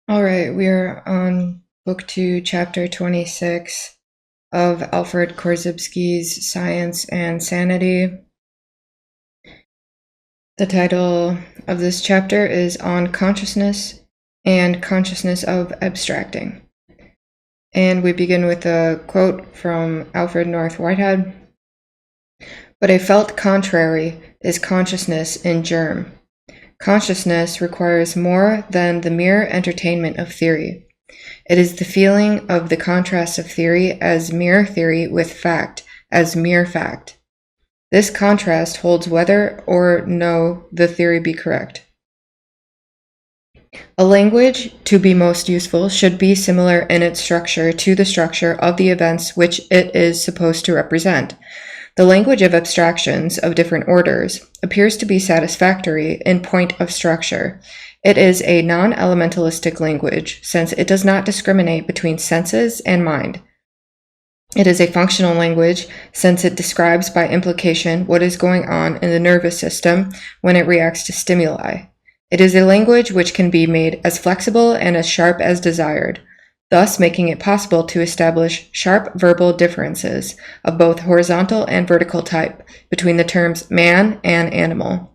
All right, we are on Book 2, Chapter 26 of Alfred Korzybski's Science and Sanity. The title of this chapter is On Consciousness and Consciousness of Abstracting. And we begin with a quote from Alfred North Whitehead. "But a felt contrary is consciousness in germ. Consciousness requires more than the mere entertainment of theory. It is the feeling of the contrast of theory as mere theory with fact as mere fact. This contrast holds whether or no the theory be correct. A language, to be most useful, should be similar in its structure to the structure of the events which it is supposed to represent. The language of abstractions of different orders appears to be satisfactory in point of structure. It is a non-elementalistic language, since it does not discriminate between senses and mind. It is a functional language, since it describes by implication what is going on in the nervous system when it reacts to stimuli. It is a language which can be made as flexible and as sharp as desired, thus making it possible to establish sharp verbal differences of both horizontal and vertical type between the terms man and animal.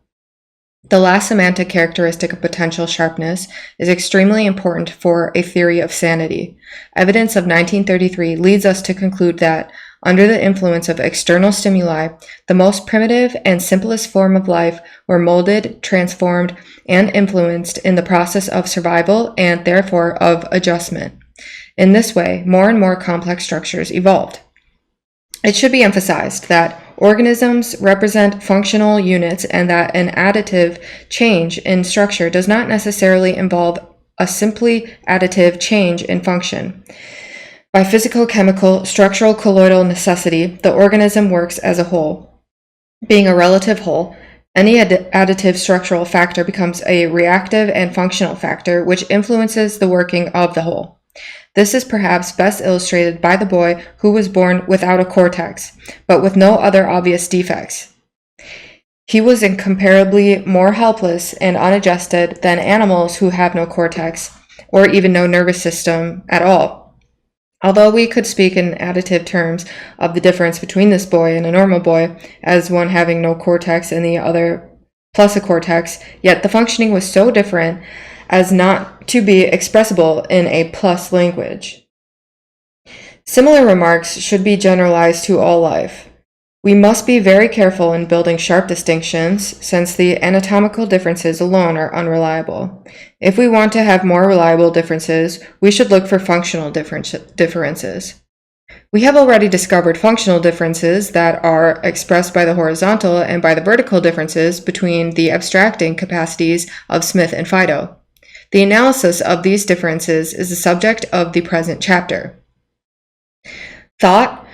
The last semantic characteristic of potential sharpness is extremely important for a theory of sanity. Evidence of 1933 leads us to conclude that, under the influence of external stimuli, the most primitive and simplest form of life were molded, transformed, and influenced in the process of survival and therefore of adjustment. In this way, more and more complex structures evolved. It should be emphasized that organisms represent functional units and that an additive change in structure does not necessarily involve a simply additive change in function. By physico-chemical, structural colloidal necessity, the organism works as a whole. Being a relative whole, any additive structural factor becomes a reactive and functional factor which influences the working of the whole. This is perhaps best illustrated by the boy who was born without a cortex, but with no other obvious defects. He was incomparably more helpless and unadjusted than animals who have no cortex, or even no nervous system at all. Although we could speak in additive terms of the difference between this boy and a normal boy, as one having no cortex and the other plus a cortex, yet the functioning was so different as not to be expressible in a plus language. Similar remarks should be generalized to all life. We must be very careful in building sharp distinctions, since the anatomical differences alone are unreliable. If we want to have more reliable differences, we should look for functional differences. We have already discovered functional differences that are expressed by the horizontal and by the vertical differences between the abstracting capacities of Smith and Fido. The analysis of these differences is the subject of the present chapter. Thought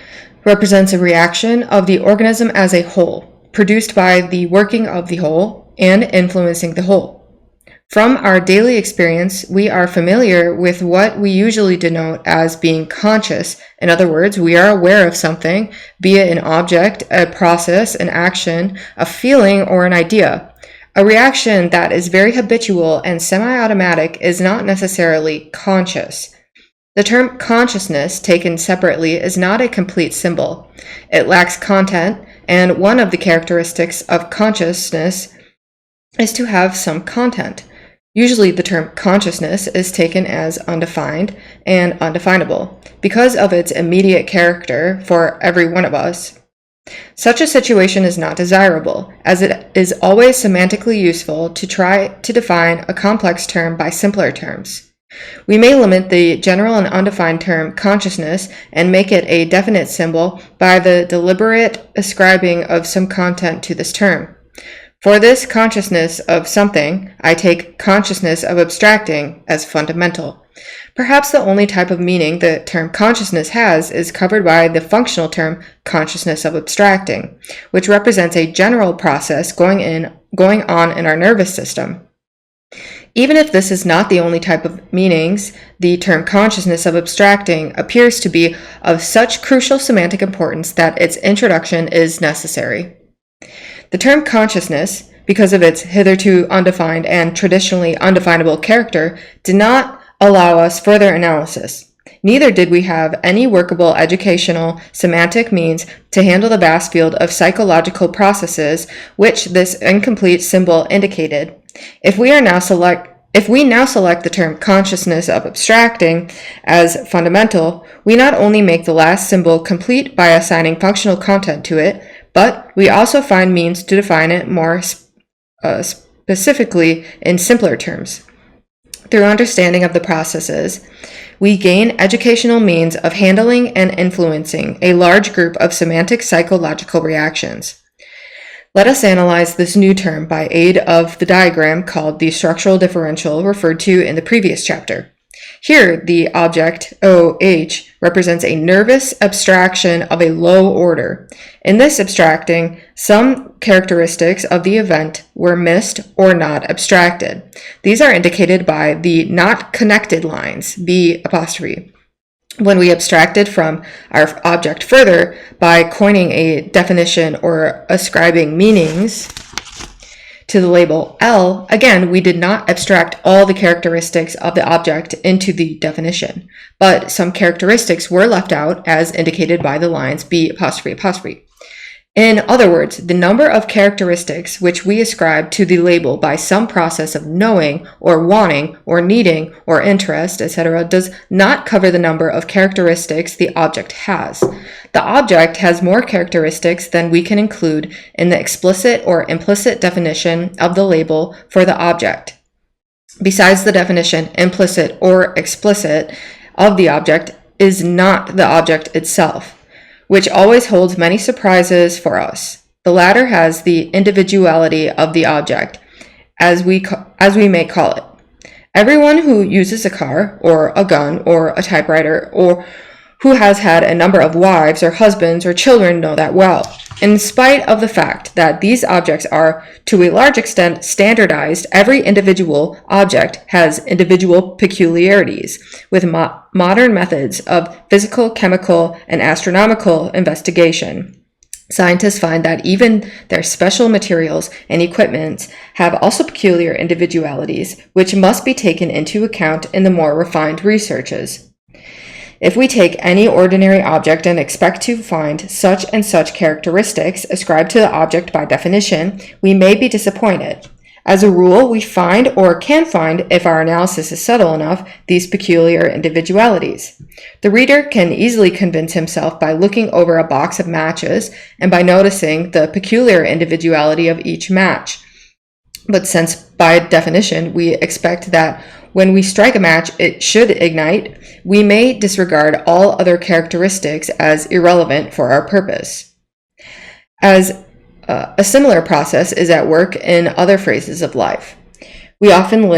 represents a reaction of the organism as a whole, produced by the working of the whole and influencing the whole. From our daily experience, we are familiar with what we usually denote as being conscious. In other words, we are aware of something, be it an object, a process, an action, a feeling, or an idea. A reaction that is very habitual and semi-automatic is not necessarily conscious. The term consciousness, taken separately, is not a complete symbol. It lacks content, and one of the characteristics of consciousness is to have some content. Usually the term consciousness is taken as undefined and undefinable because of its immediate character for every one of us. Such a situation is not desirable, as it is always semantically useful to try to define a complex term by simpler terms. We may limit the general and undefined term consciousness and make it a definite symbol by the deliberate ascribing of some content to this term. For this consciousness of something, I take consciousness of abstracting as fundamental. Perhaps the only type of meaning the term consciousness has is covered by the functional term consciousness of abstracting, which represents a general process going on in our nervous system. Even if this is not the only type of meanings, the term consciousness of abstracting appears to be of such crucial semantic importance that its introduction is necessary. The term consciousness, because of its hitherto undefined and traditionally undefinable character, did not allow us further analysis. Neither did we have any workable educational semantic means to handle the vast field of psychological processes which this incomplete symbol indicated. If we now select the term consciousness of abstracting as fundamental, we not only make the last symbol complete by assigning functional content to it, but we also find means to define it more specifically in simpler terms. Through understanding of the processes, we gain educational means of handling and influencing a large group of semantic psychological reactions. Let us analyze this new term by aid of the diagram called the structural differential referred to in the previous chapter. Here, the object, OH, represents a nervous abstraction of a low order. In this abstracting, some characteristics of the event were missed or not abstracted. These are indicated by the not connected lines, B', when we abstracted from our object further by coining a definition or ascribing meanings to the label L, again, we did not abstract all the characteristics of the object into the definition, but some characteristics were left out as indicated by the lines B'. In other words, the number of characteristics which we ascribe to the label by some process of knowing or wanting or needing or interest, etc., does not cover the number of characteristics the object has. The object has more characteristics than we can include in the explicit or implicit definition of the label for the object. Besides, the definition, implicit or explicit, of the object is not the object itself, which always holds many surprises for us. The latter has the individuality of the object, as we may call it. Everyone who uses a car, or a gun, or a typewriter, or who has had a number of wives or husbands or children know that well. In spite of the fact that these objects are, to a large extent, standardized, every individual object has individual peculiarities. With modern methods of physical, chemical, and astronomical investigation, scientists find that even their special materials and equipment have also peculiar individualities, which must be taken into account in the more refined researches. If we take any ordinary object and expect to find such and such characteristics ascribed to the object by definition, we may be disappointed. As a rule, we find, or can find, if our analysis is subtle enough, these peculiar individualities. The reader can easily convince himself by looking over a box of matches and by noticing the peculiar individuality of each match. But since, by definition, we expect that when we strike a match, it should ignite, we may disregard all other characteristics as irrelevant for our purpose. As a similar process is at work in other phases of life. We often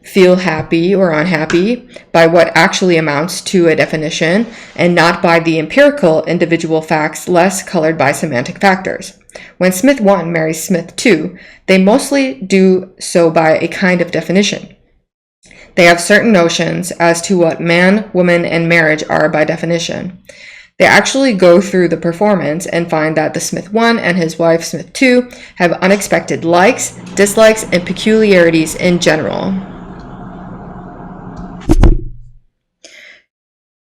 feel happy or unhappy by what actually amounts to a definition, and not by the empirical individual facts less colored by semantic factors. When Smith 1 marries Smith 2, they mostly do so by a kind of definition. They have certain notions as to what man, woman, and marriage are by definition. They actually go through the performance and find that the Smith 1 and his wife Smith 2 have unexpected likes, dislikes, and peculiarities in general.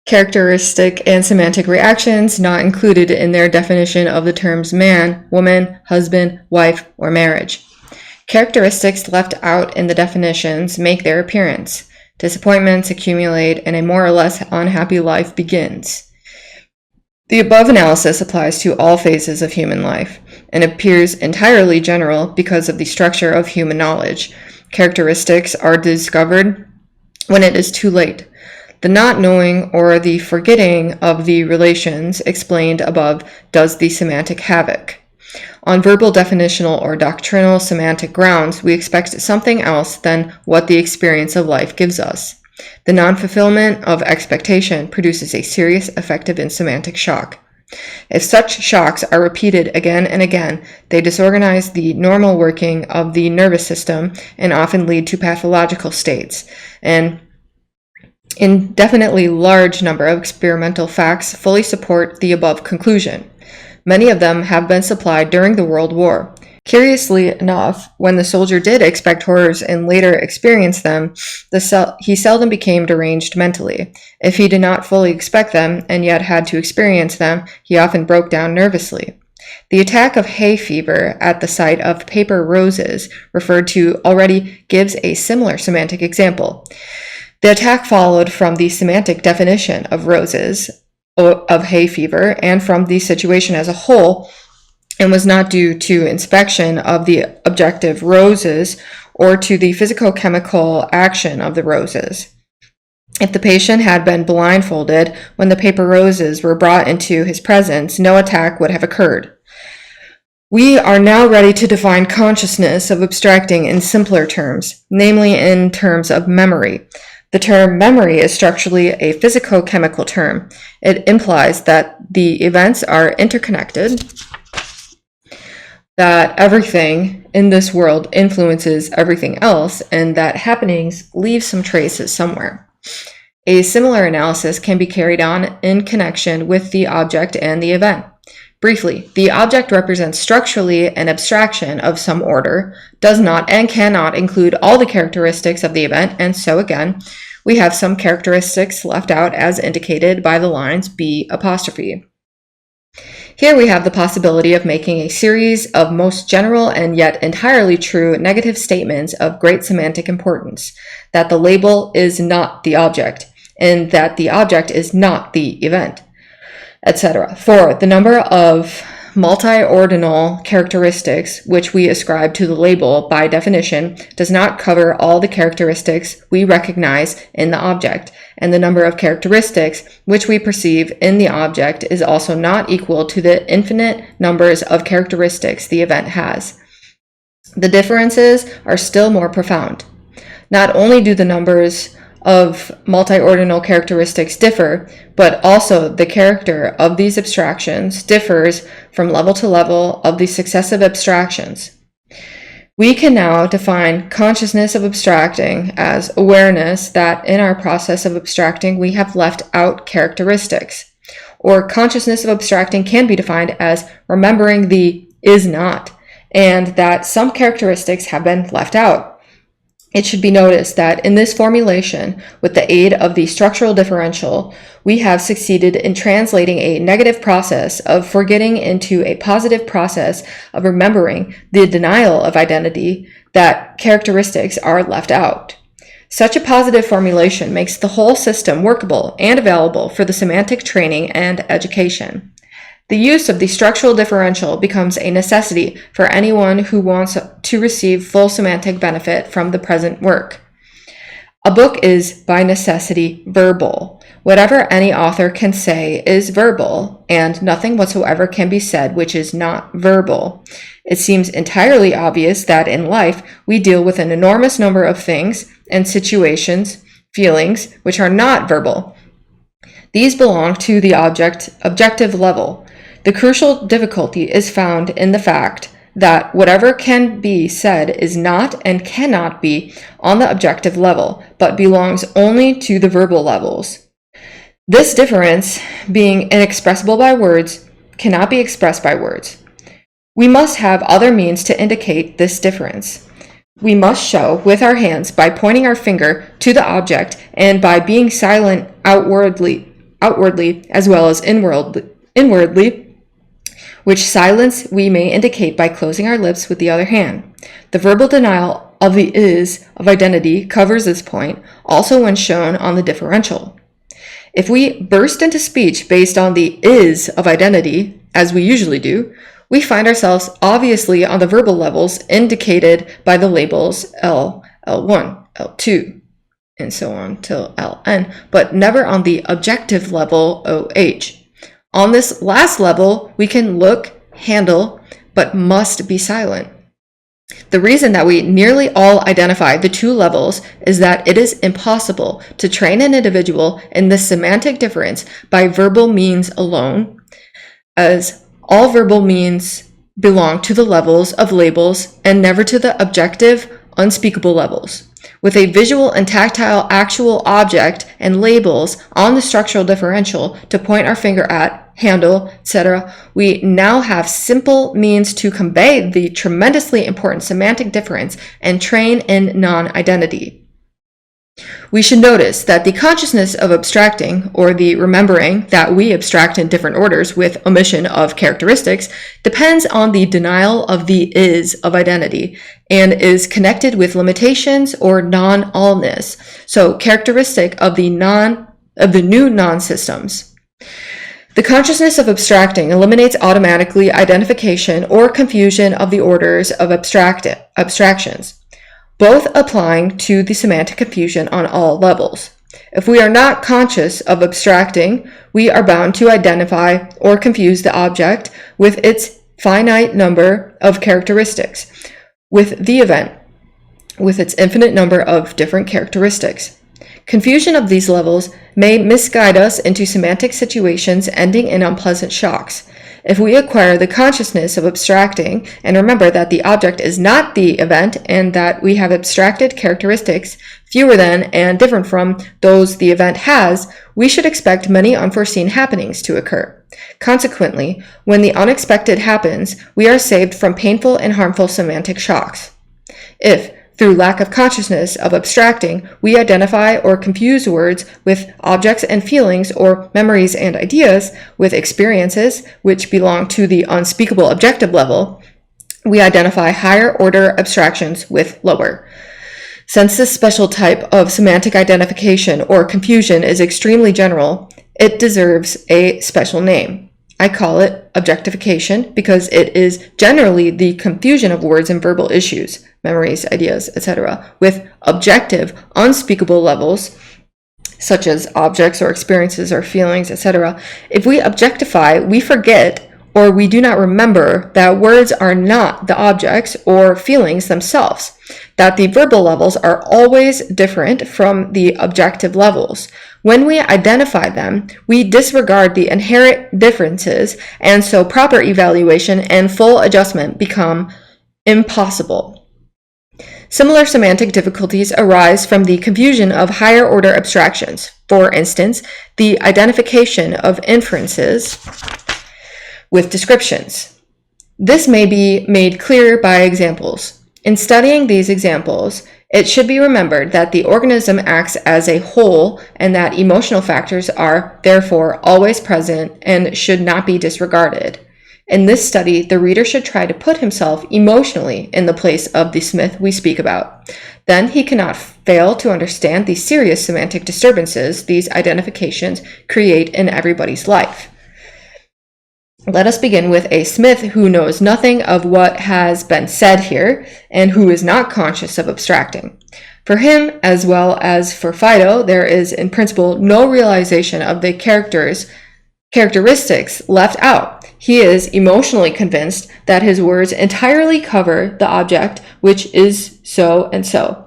Characteristic and semantic reactions not included in their definition of the terms man, woman, husband, wife, or marriage. Characteristics left out in the definitions make their appearance. Disappointments accumulate and a more or less unhappy life begins. The above analysis applies to all phases of human life and appears entirely general because of the structure of human knowledge. Characteristics are discovered when it is too late. The not knowing or the forgetting of the relations explained above does the semantic havoc. On verbal, definitional, or doctrinal semantic grounds, we expect something else than what the experience of life gives us. The non-fulfillment of expectation produces a serious affective and semantic shock. If such shocks are repeated again and again, they disorganize the normal working of the nervous system and often lead to pathological states. An indefinitely large number of experimental facts fully support the above conclusion. Many of them have been supplied during the World War. Curiously enough, when the soldier did expect horrors and later experienced them, he seldom became deranged mentally. If he did not fully expect them and yet had to experience them, he often broke down nervously. The attack of hay fever at the sight of paper roses, referred to already, gives a similar semantic example. The attack followed from the semantic definition of roses, of hay fever, and from the situation as a whole, and was not due to inspection of the objective roses or to the physicochemical action of the roses. If the patient had been blindfolded when the paper roses were brought into his presence, no attack would have occurred. We are now ready to define consciousness of abstracting in simpler terms, namely in terms of memory. The term memory is structurally a physicochemical term. It implies that the events are interconnected, that everything in this world influences everything else, and that happenings leave some traces somewhere. A similar analysis can be carried on in connection with the object and the event. Briefly, the object represents structurally an abstraction of some order, does not and cannot include all the characteristics of the event, and so again, we have some characteristics left out as indicated by the lines B'. Here we have the possibility of making a series of most general and yet entirely true negative statements of great semantic importance, that the label is not the object, and that the object is not the event, etc. For the number of multi-ordinal characteristics which we ascribe to the label by definition does not cover all the characteristics we recognize in the object, and the number of characteristics which we perceive in the object is also not equal to the infinite numbers of characteristics the event has. The differences are still more profound. Not only do the numbers of multi-ordinal characteristics differ, but also the character of these abstractions differs from level to level of the successive abstractions. We can now define consciousness of abstracting as awareness that in our process of abstracting we have left out characteristics. Or consciousness of abstracting can be defined as remembering the is not, and that some characteristics have been left out. It should be noticed that in this formulation, with the aid of the structural differential, we have succeeded in translating a negative process of forgetting into a positive process of remembering the denial of identity that characteristics are left out. Such a positive formulation makes the whole system workable and available for the semantic training and education. The use of the structural differential becomes a necessity for anyone who wants to receive full semantic benefit from the present work. A book is, by necessity, verbal. Whatever any author can say is verbal, and nothing whatsoever can be said which is not verbal. It seems entirely obvious that in life we deal with an enormous number of things and situations, feelings, which are not verbal. These belong to the objective level. The crucial difficulty is found in the fact that whatever can be said is not and cannot be on the objective level, but belongs only to the verbal levels. This difference, being inexpressible by words, cannot be expressed by words. We must have other means to indicate this difference. We must show with our hands by pointing our finger to the object and by being silent outwardly as well as inwardly, which silence we may indicate by closing our lips with the other hand. The verbal denial of the is of identity covers this point, also when shown on the differential. If we burst into speech based on the is of identity, as we usually do, we find ourselves obviously on the verbal levels indicated by the labels L, L1, L2, and so on till Ln, but never on the objective level OH. On this last level, we can look, handle, but must be silent. The reason that we nearly all identify the two levels is that it is impossible to train an individual in this semantic difference by verbal means alone, as all verbal means belong to the levels of labels and never to the objective, unspeakable levels. With a visual and tactile actual object and labels on the structural differential to point our finger at, handle, etc., we now have simple means to convey the tremendously important semantic difference and train in non-identity. We should notice that the consciousness of abstracting, or the remembering that we abstract in different orders with omission of characteristics, depends on the denial of the is of identity and is connected with limitations or non-allness, so characteristic of the new non-systems. The consciousness of abstracting eliminates automatically identification or confusion of the orders of abstractions, both applying to the semantic confusion on all levels. If we are not conscious of abstracting, we are bound to identify or confuse the object with its finite number of characteristics, with the event, with its infinite number of different characteristics. Confusion of these levels may misguide us into semantic situations ending in unpleasant shocks. If we acquire the consciousness of abstracting and remember that the object is not the event and that we have abstracted characteristics fewer than and different from those the event has, we should expect many unforeseen happenings to occur. Consequently, when the unexpected happens, we are saved from painful and harmful semantic shocks. If, through lack of consciousness of abstracting, we identify or confuse words with objects and feelings, or memories and ideas with experiences which belong to the unspeakable objective level, we identify higher order abstractions with lower. Since this special type of semantic identification or confusion is extremely general, it deserves a special name. I call it objectification because it is generally the confusion of words and verbal issues, memories, ideas, etc., with objective, unspeakable levels, such as objects or experiences or feelings, etc. If we objectify, we forget or we do not remember that words are not the objects or feelings themselves, that the verbal levels are always different from the objective levels. When we identify them, we disregard the inherent differences, and so proper evaluation and full adjustment become impossible. Similar semantic difficulties arise from the confusion of higher order abstractions. For instance, the identification of inferences with descriptions. This may be made clear by examples. In studying these examples, it should be remembered that the organism acts as a whole and that emotional factors are, therefore, always present and should not be disregarded. In this study, the reader should try to put himself emotionally in the place of the Smith we speak about. Then he cannot fail to understand the serious semantic disturbances these identifications create in everybody's life. Let us begin with a Smith who knows nothing of what has been said here and who is not conscious of abstracting. For him, as well as for Fido, there is in principle no realization of the characteristics left out. He is emotionally convinced that his words entirely cover the object, which is so and so.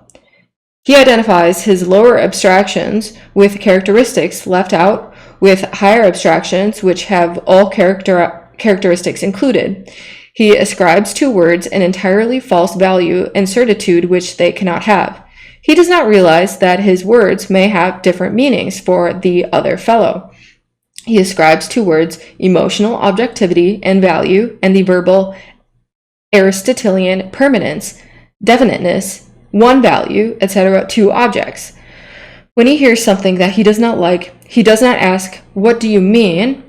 He identifies his lower abstractions with characteristics left out, with higher abstractions which have all characteristics included. He ascribes to words an entirely false value and certitude which they cannot have. He does not realize that his words may have different meanings for the other fellow. He ascribes to words emotional objectivity and value, and the verbal Aristotelian permanence, definiteness, one value, etc. to objects. When he hears something that he does not like, he does not ask, "What do you mean?"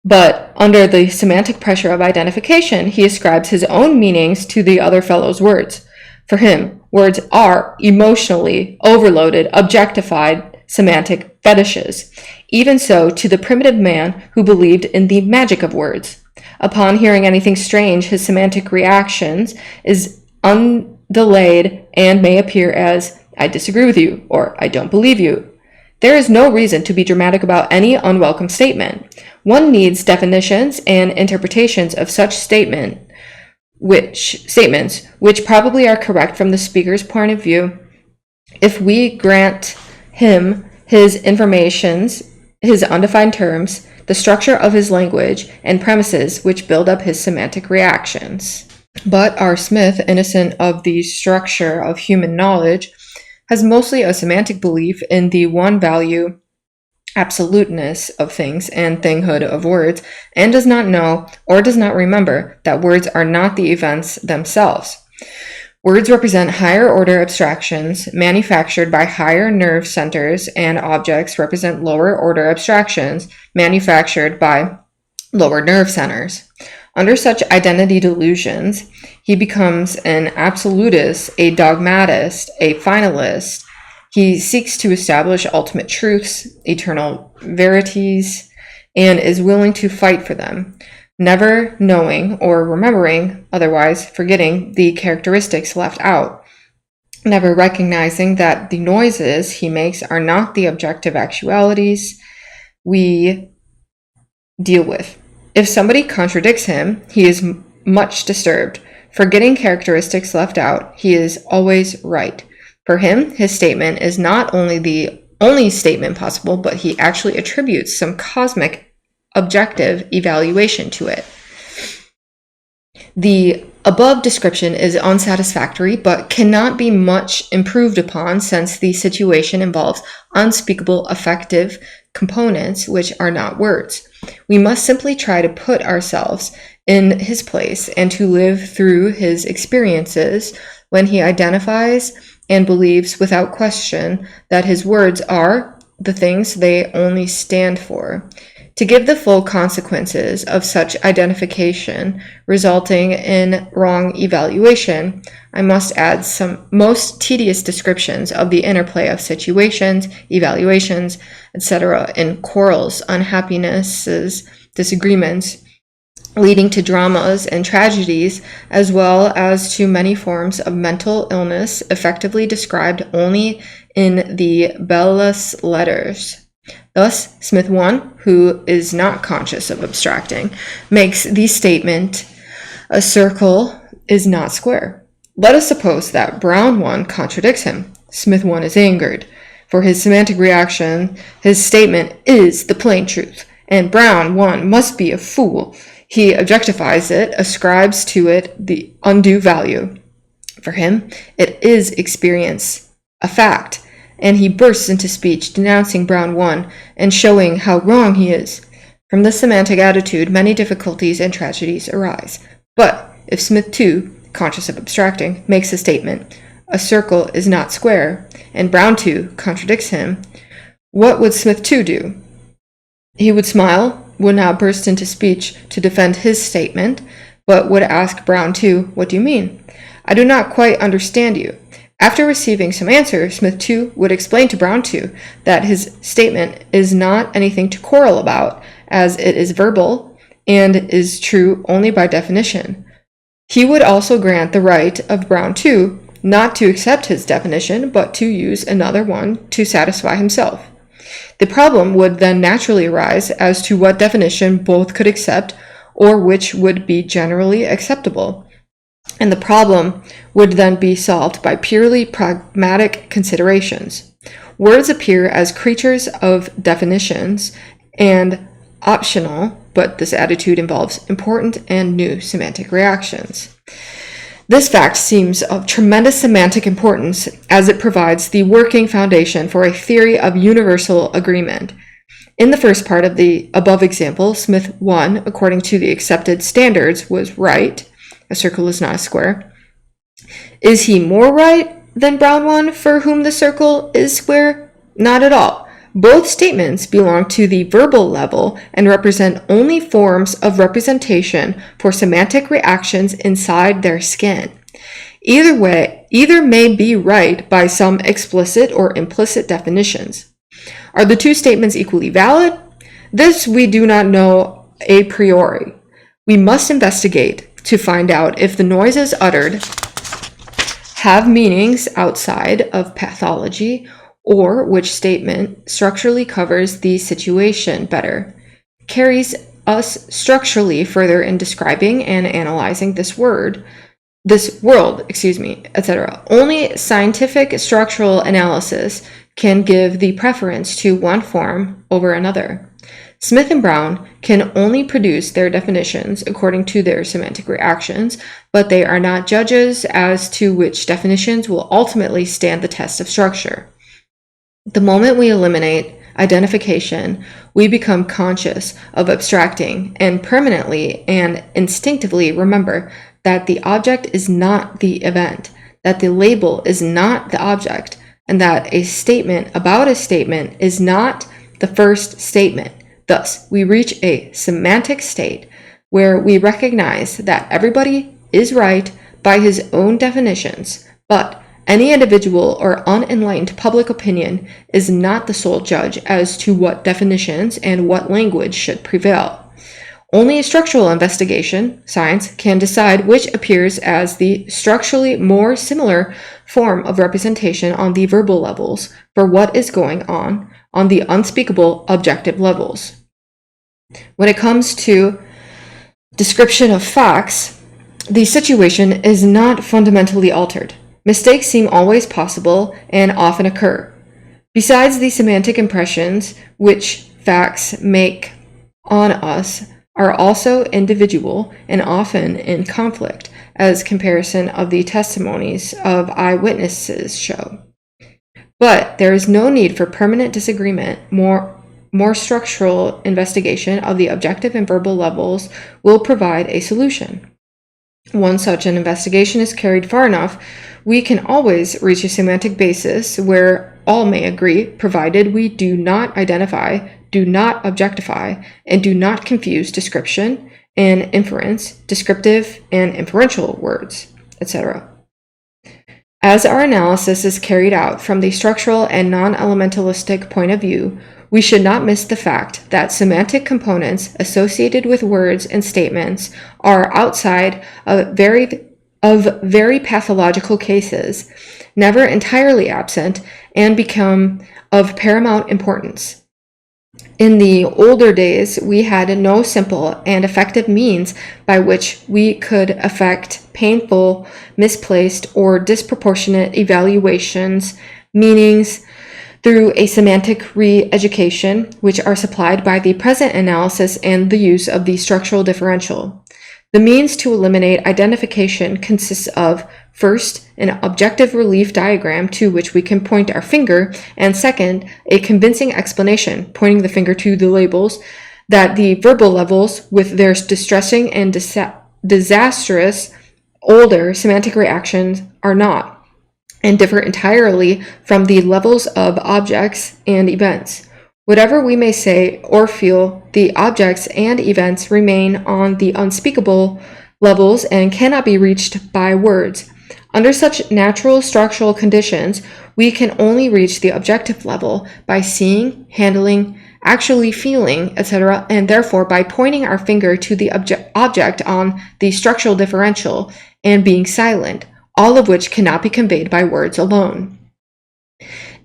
But under the semantic pressure of identification, he ascribes his own meanings to the other fellow's words. For him, words are emotionally overloaded, objectified semantic fetishes. Even so, to the primitive man who believed in the magic of words. Upon hearing anything strange, his semantic reactions is undelayed and may appear as, "I disagree with you," or "I don't believe you." There is no reason to be dramatic about any unwelcome statement. One needs definitions and interpretations of such statements, which probably are correct from the speaker's point of view. If we grant him his informations, his undefined terms, the structure of his language, and premises which build up his semantic reactions. But R. Smith, innocent of the structure of human knowledge, has mostly a semantic belief in the one value absoluteness of things and thinghood of words, and does not know or does not remember that words are not the events themselves. Words represent higher order abstractions manufactured by higher nerve centers, and objects represent lower order abstractions manufactured by lower nerve centers. Under such identity delusions, he becomes an absolutist, a dogmatist, a finalist. He seeks to establish ultimate truths, eternal verities, and is willing to fight for them, never knowing or remembering, otherwise forgetting the characteristics left out, never recognizing that the noises he makes are not the objective actualities we deal with. If somebody contradicts him, he is much disturbed. Forgetting characteristics left out, he is always right. For him, his statement is not only the only statement possible, but he actually attributes some cosmic objective evaluation to it. The above description is unsatisfactory, but cannot be much improved upon, since the situation involves unspeakable affective components which are not words. We must simply try to put ourselves in his place and to live through his experiences when he identifies and believes without question that his words are the things they only stand for. To give the full consequences of such identification resulting in wrong evaluation, I must add some most tedious descriptions of the interplay of situations, evaluations, etc. in quarrels, unhappinesses, disagreements, leading to dramas and tragedies, as well as to many forms of mental illness effectively described only in the Bell's letters. Thus, Smith 1, who is not conscious of abstracting, makes the statement, a circle is not square. Let us suppose that Brown 1 contradicts him. Smith 1 is angered. For his semantic reaction, his statement is the plain truth, and Brown 1 must be a fool. He objectifies it, ascribes to it the undue value. For him, it is experience, a fact, and he bursts into speech denouncing Brown 1 and showing how wrong he is. From this semantic attitude, many difficulties and tragedies arise. But if Smith 2, conscious of abstracting, makes a statement, a circle is not square, and Brown 2 contradicts him, what would Smith 2 do? He would smile, would not burst into speech to defend his statement, but would ask Brown 2, what do you mean? I do not quite understand you. After receiving some answer, Smith 2 would explain to Brown 2 that his statement is not anything to quarrel about, as it is verbal and is true only by definition. He would also grant the right of Brown 2 not to accept his definition, but to use another one to satisfy himself. The problem would then naturally arise as to what definition both could accept, or which would be generally acceptable. And the problem would then be solved by purely pragmatic considerations. Words appear as creatures of definitions and optional, but this attitude involves important and new semantic reactions. This fact seems of tremendous semantic importance as it provides the working foundation for a theory of universal agreement. In the first part of the above example, Smith 1, according to the accepted standards, was right. A circle is not a square. Is he more right than Brown 1, for whom the circle is square? Not at all. Both statements belong to the verbal level and represent only forms of representation for semantic reactions inside their skin. Either way, either may be right by some explicit or implicit definitions. Are the two statements equally valid? This we do not know a priori. We must investigate to find out if the noises uttered have meanings outside of pathology, or which statement structurally covers the situation better, carries us structurally further in describing and analyzing this world, etc. Only scientific structural analysis can give the preference to one form over another. Smith and Brown can only produce their definitions according to their semantic reactions, but they are not judges as to which definitions will ultimately stand the test of structure. The moment we eliminate identification, we become conscious of abstracting and permanently and instinctively remember that the object is not the event, that the label is not the object, and that a statement about a statement is not the first statement. Thus, we reach a semantic state where we recognize that everybody is right by his own definitions, but any individual or unenlightened public opinion is not the sole judge as to what definitions and what language should prevail. Only a structural investigation, science, can decide which appears as the structurally more similar form of representation on the verbal levels for what is going on the unspeakable objective levels. When it comes to description of facts, the situation is not fundamentally altered. Mistakes seem always possible and often occur. Besides the semantic impressions which facts make on us are also individual and often in conflict, as comparison of the testimonies of eyewitnesses show. But there is no need for permanent disagreement. More structural investigation of the objective and verbal levels will provide a solution. Once such an investigation is carried far enough, we can always reach a semantic basis where all may agree, provided we do not identify, do not objectify, and do not confuse description and inference, descriptive and inferential words, etc. As our analysis is carried out from the structural and non-elementalistic point of view, we should not miss the fact that semantic components associated with words and statements are outside of very pathological cases, never entirely absent, and become of paramount importance. In the older days, we had no simple and effective means by which we could effect painful, misplaced, or disproportionate evaluations, meanings, through a semantic re-education, which are supplied by the present analysis and the use of the structural differential. The means to eliminate identification consists of, first, an objective relief diagram to which we can point our finger, and second, a convincing explanation, pointing the finger to the labels, that the verbal levels, with their distressing and disastrous older semantic reactions, are not, and differ entirely from the levels of objects and events. Whatever we may say or feel, the objects and events remain on the unspeakable levels and cannot be reached by words. Under such natural structural conditions, we can only reach the objective level by seeing, handling, actually feeling, etc., and therefore by pointing our finger to the object on the structural differential and being silent, all of which cannot be conveyed by words alone.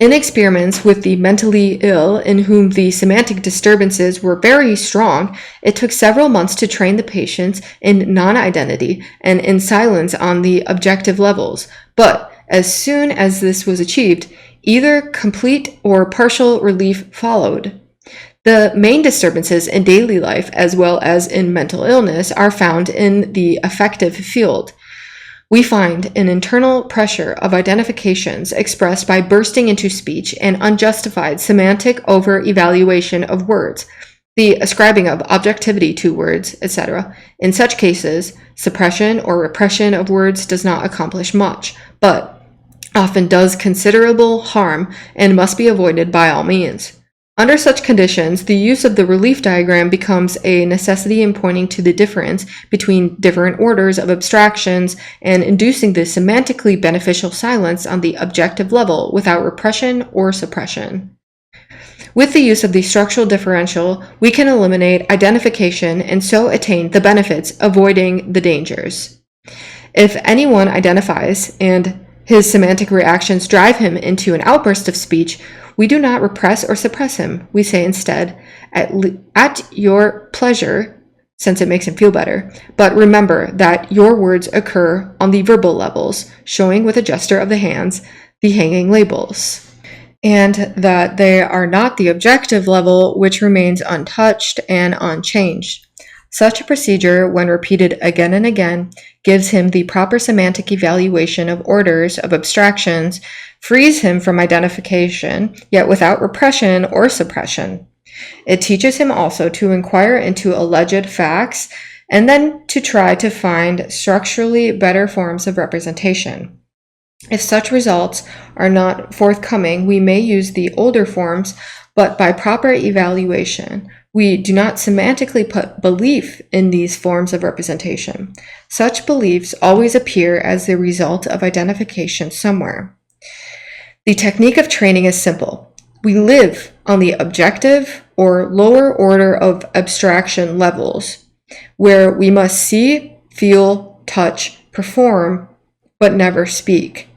In experiments with the mentally ill in whom the semantic disturbances were very strong, it took several months to train the patients in non-identity and in silence on the objective levels, but as soon as this was achieved, either complete or partial relief followed. The main disturbances in daily life as well as in mental illness are found in the affective field. We find an internal pressure of identifications expressed by bursting into speech and unjustified semantic over-evaluation of words, the ascribing of objectivity to words, etc. In such cases, suppression or repression of words does not accomplish much, but often does considerable harm and must be avoided by all means. Under such conditions, the use of the relief diagram becomes a necessity in pointing to the difference between different orders of abstractions and inducing the semantically beneficial silence on the objective level without repression or suppression. With the use of the structural differential, we can eliminate identification and so attain the benefits, avoiding the dangers. If anyone identifies and his semantic reactions drive him into an outburst of speech, we do not repress or suppress him. We say instead, at your pleasure, since it makes him feel better, but remember that your words occur on the verbal levels, showing with a gesture of the hands the hanging labels. and that they are not the objective level, which remains untouched and unchanged. Such a procedure, when repeated again and again, gives him the proper semantic evaluation of orders, of abstractions, frees him from identification, yet without repression or suppression. It teaches him also to inquire into alleged facts and then to try to find structurally better forms of representation. If such results are not forthcoming, we may use the older forms, but by proper evaluation. We do not semantically put belief in these forms of representation. Such beliefs always appear as the result of identification somewhere. The technique of training is simple. We live on the objective or lower order of abstraction levels, where we must see, feel, touch, perform, but never speak.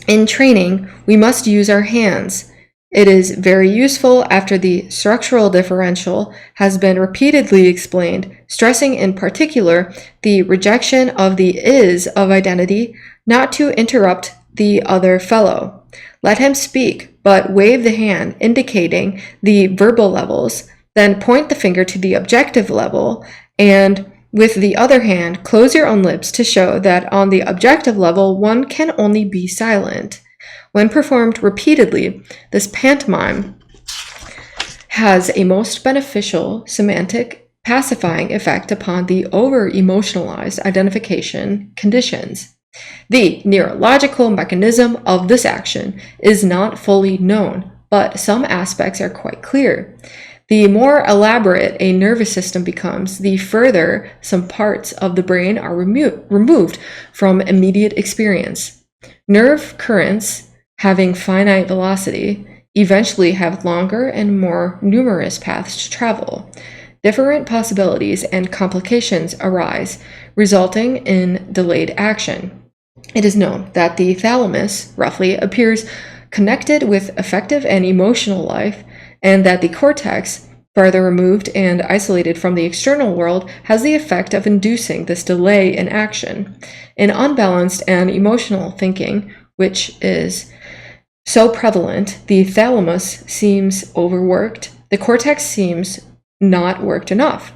In training, we must use our hands. It is very useful after the structural differential has been repeatedly explained, stressing in particular the rejection of the is of identity, not to interrupt the other fellow. Let him speak, but wave the hand, indicating the verbal levels, then point the finger to the objective level, and with the other hand, close your own lips to show that on the objective level, one can only be silent. When performed repeatedly, this pantomime has a most beneficial semantic pacifying effect upon the over-emotionalized identification conditions. The neurological mechanism of this action is not fully known, but some aspects are quite clear. The more elaborate a nervous system becomes, the further some parts of the brain are removed from immediate experience. Nerve currents, having finite velocity, eventually have longer and more numerous paths to travel. Different possibilities and complications arise, resulting in delayed action. It is known that the thalamus, roughly, appears connected with affective and emotional life, and that the cortex, farther removed and isolated from the external world, has the effect of inducing this delay in action. In unbalanced and emotional thinking, which is so prevalent, the thalamus seems overworked, the cortex seems not worked enough.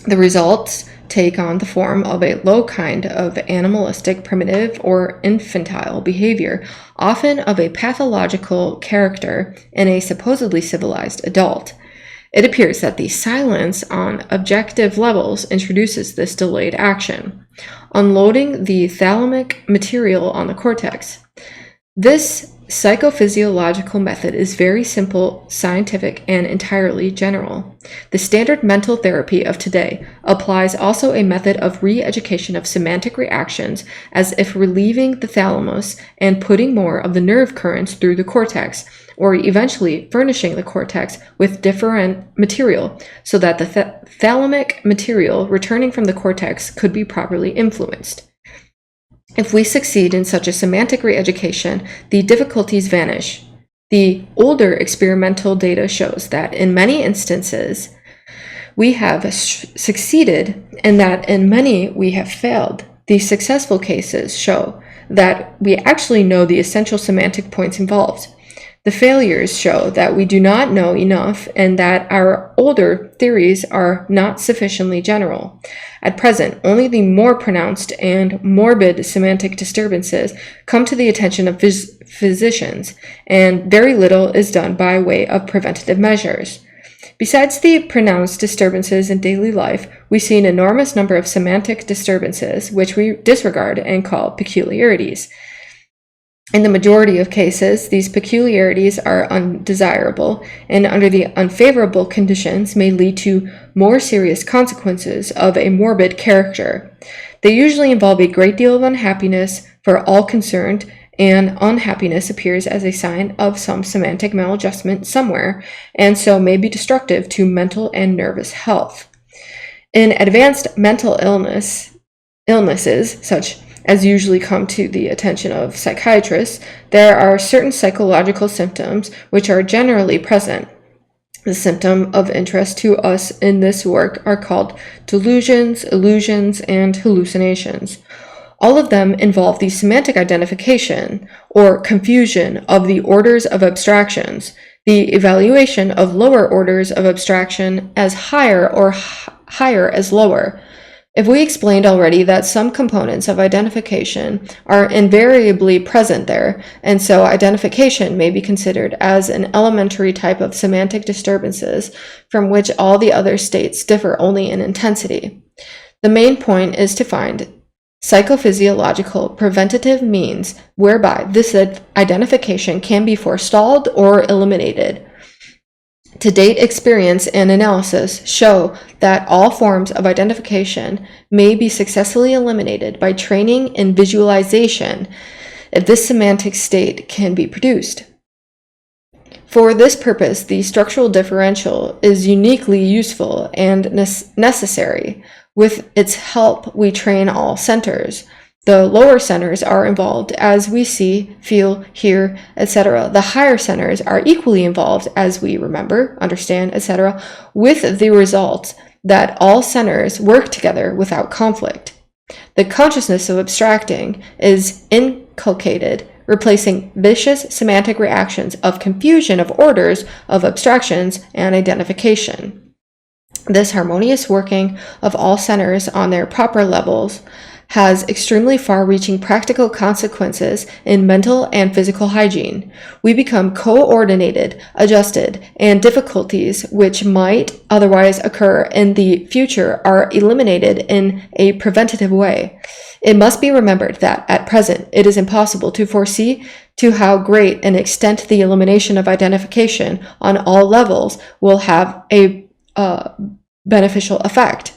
The results take on the form of a low kind of animalistic, primitive, or infantile behavior, often of a pathological character in a supposedly civilized adult. It appears that the silence on objective levels introduces this delayed action, unloading the thalamic material on the cortex. This psychophysiological method is very simple, scientific, and entirely general. The standard mental therapy of today applies also a method of re-education of semantic reactions, as if relieving the thalamus and putting more of the nerve currents through the cortex, or eventually furnishing the cortex with different material so that the thalamic material returning from the cortex could be properly influenced. If we succeed in such a semantic re-education, the difficulties vanish. The older experimental data shows that in many instances we have succeeded and that in many we have failed. The successful cases show that we actually know the essential semantic points involved. The failures show that we do not know enough and that our older theories are not sufficiently general. At present, only the more pronounced and morbid semantic disturbances come to the attention of physicians, and very little is done by way of preventative measures. Besides the pronounced disturbances in daily life, we see an enormous number of semantic disturbances, which we disregard and call peculiarities. In the majority of cases, these peculiarities are undesirable, and under the unfavorable conditions may lead to more serious consequences of a morbid character. They usually involve a great deal of unhappiness for all concerned, and unhappiness appears as a sign of some semantic maladjustment somewhere, and so may be destructive to mental and nervous health. In advanced mental illnesses, such as usually come to the attention of psychiatrists, there are certain psychological symptoms which are generally present. The symptom of interest to us in this work are called delusions, illusions, and hallucinations. All of them involve the semantic identification or confusion of the orders of abstractions, the evaluation of lower orders of abstraction as higher or higher as lower. If we explained already that some components of identification are invariably present there, and so identification may be considered as an elementary type of semantic disturbances from which all the other states differ only in intensity. The main point is to find psychophysiological preventative means whereby this identification can be forestalled or eliminated. To date, experience and analysis show that all forms of identification may be successfully eliminated by training and visualization if this semantic state can be produced. For this purpose, the structural differential is uniquely useful and necessary. With its help, we train all centers. The lower centers are involved as we see, feel, hear, etc. The higher centers are equally involved as we remember, understand, etc., with the result that all centers work together without conflict. The consciousness of abstracting is inculcated, replacing vicious semantic reactions of confusion of orders of abstractions and identification. This harmonious working of all centers on their proper levels has extremely far-reaching practical consequences in mental and physical hygiene. We become coordinated, adjusted, and difficulties which might otherwise occur in the future are eliminated in a preventative way. It must be remembered that at present it is impossible to foresee to how great an extent the elimination of identification on all levels will have a beneficial effect.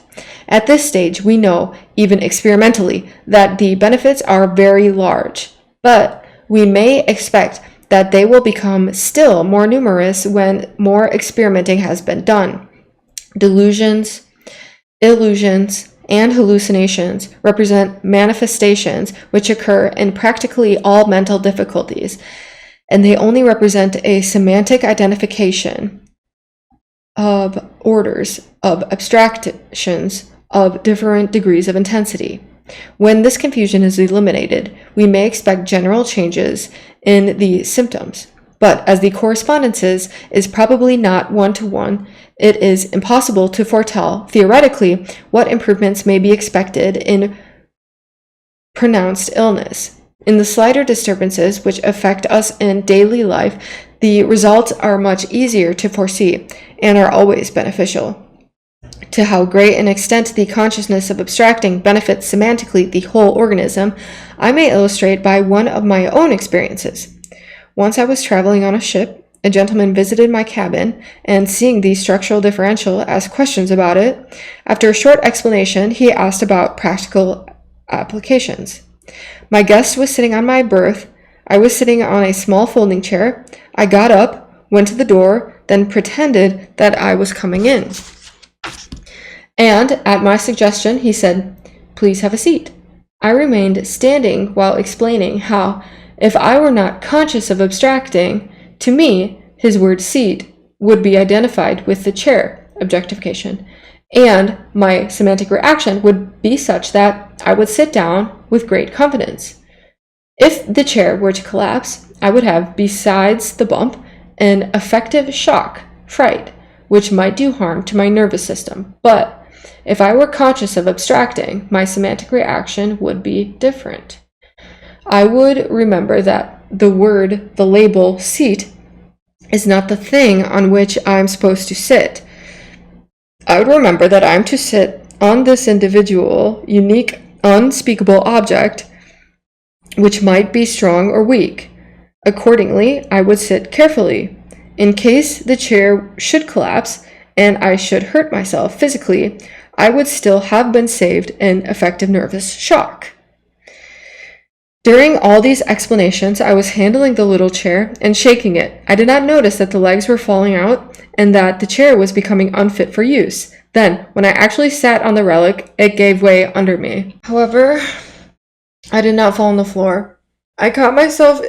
At this stage, we know, even experimentally, that the benefits are very large, but we may expect that they will become still more numerous when more experimenting has been done. Delusions, illusions, and hallucinations represent manifestations which occur in practically all mental difficulties, and they only represent a semantic identification of orders of abstractions of different degrees of intensity. When this confusion is eliminated, we may expect general changes in the symptoms, but as the correspondences is probably not one-to-one, it is impossible to foretell theoretically what improvements may be expected in pronounced illness. In the slighter disturbances which affect us in daily life, the results are much easier to foresee and are always beneficial. To how great an extent the consciousness of abstracting benefits semantically the whole organism, I may illustrate by one of my own experiences. Once I was traveling on a ship, a gentleman visited my cabin, and seeing the structural differential, asked questions about it. After a short explanation, he asked about practical applications. My guest was sitting on my berth. I was sitting on a small folding chair. I got up, went to the door, then pretended that I was coming in. And at my suggestion, he said, "Please have a seat." I remained standing while explaining how, if I were not conscious of abstracting, to me, his word seat would be identified with the chair, objectification, and my semantic reaction would be such that I would sit down with great confidence. If the chair were to collapse, I would have, besides the bump, an affective shock, fright, which might do harm to my nervous system. But if I were conscious of abstracting, my semantic reaction would be different. I would remember that the label seat, is not the thing on which I'm supposed to sit. I would remember that I'm to sit on this individual, unique, unspeakable object, which might be strong or weak. Accordingly, I would sit carefully. In case the chair should collapse and I should hurt myself physically, I would still have been saved an affective nervous shock. During all these explanations, I was handling the little chair and shaking it. I did not notice that the legs were falling out and that the chair was becoming unfit for use. Then, when I actually sat on the relic, it gave way under me. However, I did not fall on the floor. I caught myself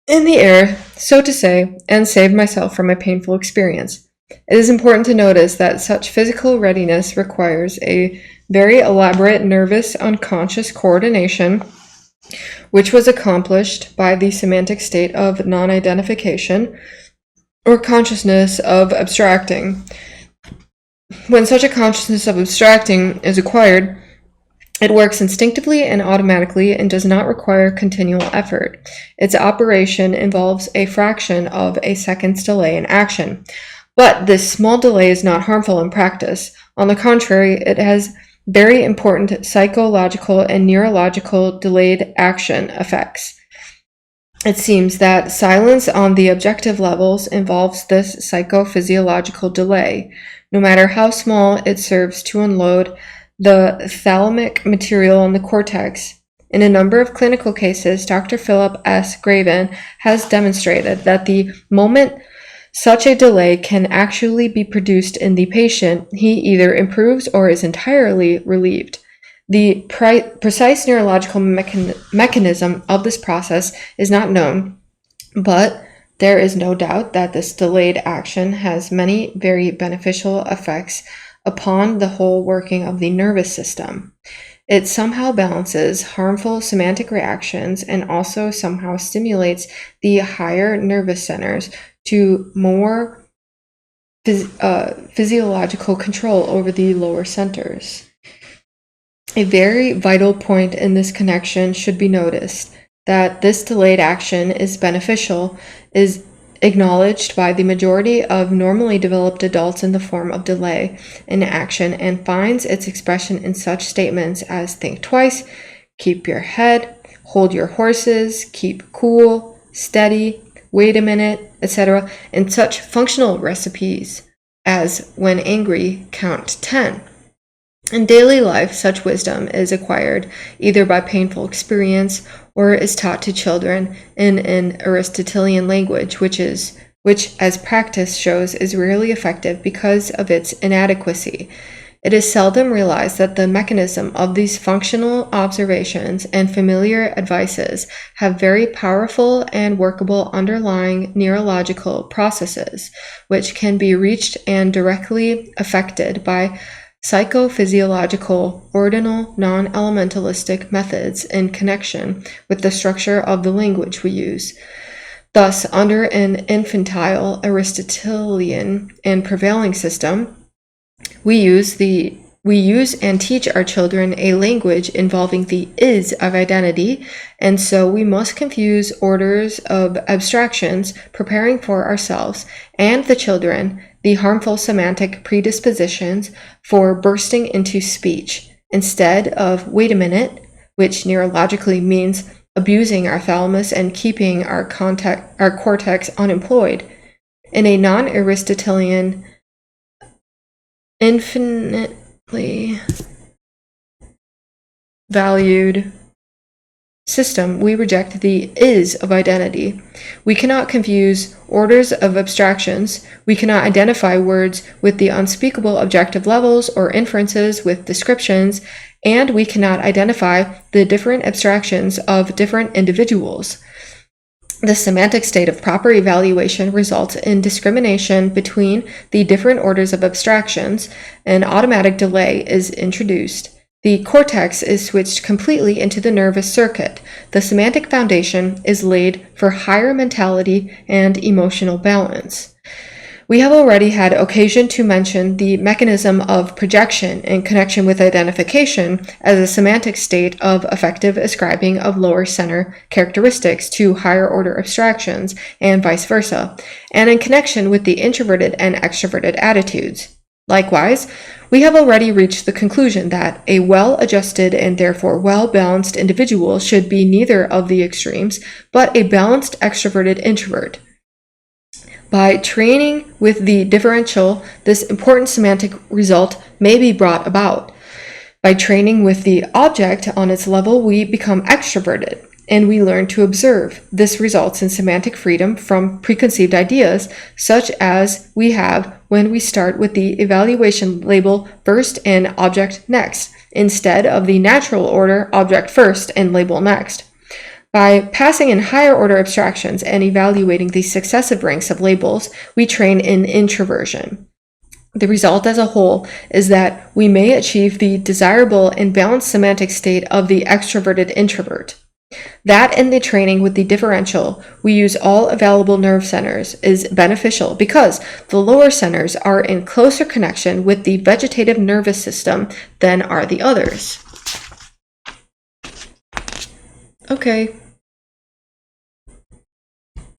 in the air, so to say, and saved myself from a painful experience. It is important to notice that such physical readiness requires a very elaborate nervous unconscious coordination, which was accomplished by the semantic state of non-identification or consciousness of abstracting. When such a consciousness of abstracting is acquired, it works instinctively and automatically and does not require continual effort. Its operation involves a fraction of a second's delay in action. But this small delay is not harmful in practice. On the contrary, it has very important psychological and neurological delayed action effects. It seems that silence on the objective levels involves this psychophysiological delay. No matter how small, it serves to unload the thalamic material in the cortex. In a number of clinical cases, Dr. Philip S. Graven has demonstrated that the moment such a delay can actually be produced in the patient, he either improves or is entirely relieved. The precise neurological mechanism of this process is not known, but there is no doubt that this delayed action has many very beneficial effects upon the whole working of the nervous system. It somehow balances harmful semantic reactions and also somehow stimulates the higher nervous centers to more physiological control over the lower centers. A very vital point in this connection should be noticed: that this delayed action is beneficial is acknowledged by the majority of normally developed adults in the form of delay in action, and finds its expression in such statements as think twice, keep your head, hold your horses, keep cool, steady, wait a minute, etc., and such functional recipes as when angry, count 10. In daily life, such wisdom is acquired either by painful experience or is taught to children in an Aristotelian language, which, as practice shows, is rarely effective because of its inadequacy. It is seldom realized that the mechanism of these functional observations and familiar advices have very powerful and workable underlying neurological processes, which can be reached and directly affected by psychophysiological, ordinal, non-elementalistic methods in connection with the structure of the language we use. Thus, under an infantile Aristotelian and prevailing system, we use and teach our children a language involving the is of identity, and so we must confuse orders of abstractions, preparing for ourselves and the children the harmful semantic predispositions for bursting into speech, instead of wait a minute, which neurologically means abusing our thalamus and keeping our cortex unemployed. In a non-Aristotelian, infinitely valued system, we reject the is of identity. We cannot confuse orders of abstractions. We cannot identify words with the unspeakable objective levels or inferences with descriptions, and we cannot identify the different abstractions of different individuals. The semantic state of proper evaluation results in discrimination between the different orders of abstractions. An automatic delay is introduced. The cortex is switched completely into the nervous circuit. The semantic foundation is laid for higher mentality and emotional balance. We have already had occasion to mention the mechanism of projection in connection with identification as a semantic state of effective ascribing of lower center characteristics to higher order abstractions and vice versa, and in connection with the introverted and extroverted attitudes. Likewise, we have already reached the conclusion that a well-adjusted and therefore well-balanced individual should be neither of the extremes, but a balanced extroverted introvert. By training with the differential, this important semantic result may be brought about. By training with the object on its level, we become extroverted, and we learn to observe. This results in semantic freedom from preconceived ideas, such as we have when we start with the evaluation label first and object next, instead of the natural order object first and label next. By passing in higher order abstractions and evaluating the successive ranks of labels, we train in introversion. The result as a whole is that we may achieve the desirable and balanced semantic state of the extroverted introvert. That in the training with the differential, we use all available nerve centers is beneficial because the lower centers are in closer connection with the vegetative nervous system than are the others. Okay.